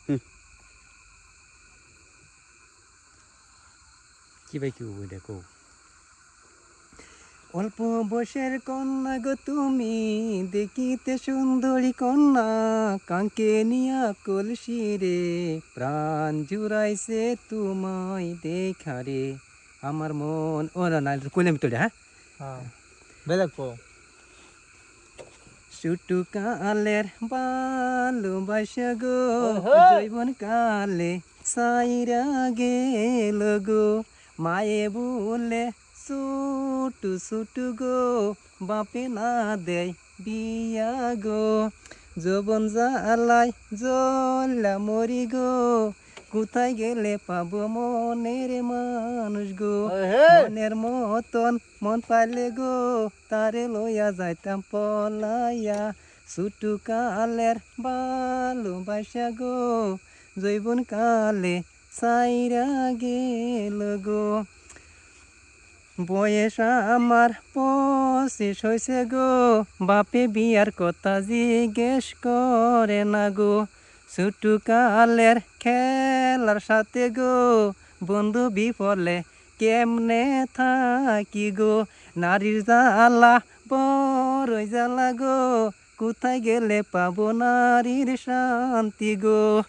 কি ভাই কি দেখো অল্প বয়সের কন্যা গো তুমি দেখিতে সুন্দরী কন্যা কাঙ্কে নিয়া কলসি রে প্রাণ জুড়াইছে তোমায় দেখা রে আমার মন ও না কইলাম তো হ্যাঁ বেলাকো শুটু কালের ভালোবাসা গো জৈবন কালে সাইরা গেল গো মায়ে বলে ছুটু ছুটু গো বাপে না দেয় বিয়া গো যৌবন জ্বালাই জ্বলা মরি গো কোথায় গেলে পাবো মনের মানুষ গো মনের মতন মন পাইলে গো তারে লইয়া যাইতাম পলাইয়া ছুটু কালের ভালোবাসা গো জৈবন কালে সাইরা গেল গো বয়স আমার 25 হয়েছে গো বাপে বিয়ার কথা জিজ্ঞেস করে না গো ছুটু কালের খেলার সাথে গো বন্ধু বিফলে কেমনে থাকি গো নারীর জ্বালা বড়ই জ্বালা গো কোথায় গেলে পাবো নারীর শান্তি গো।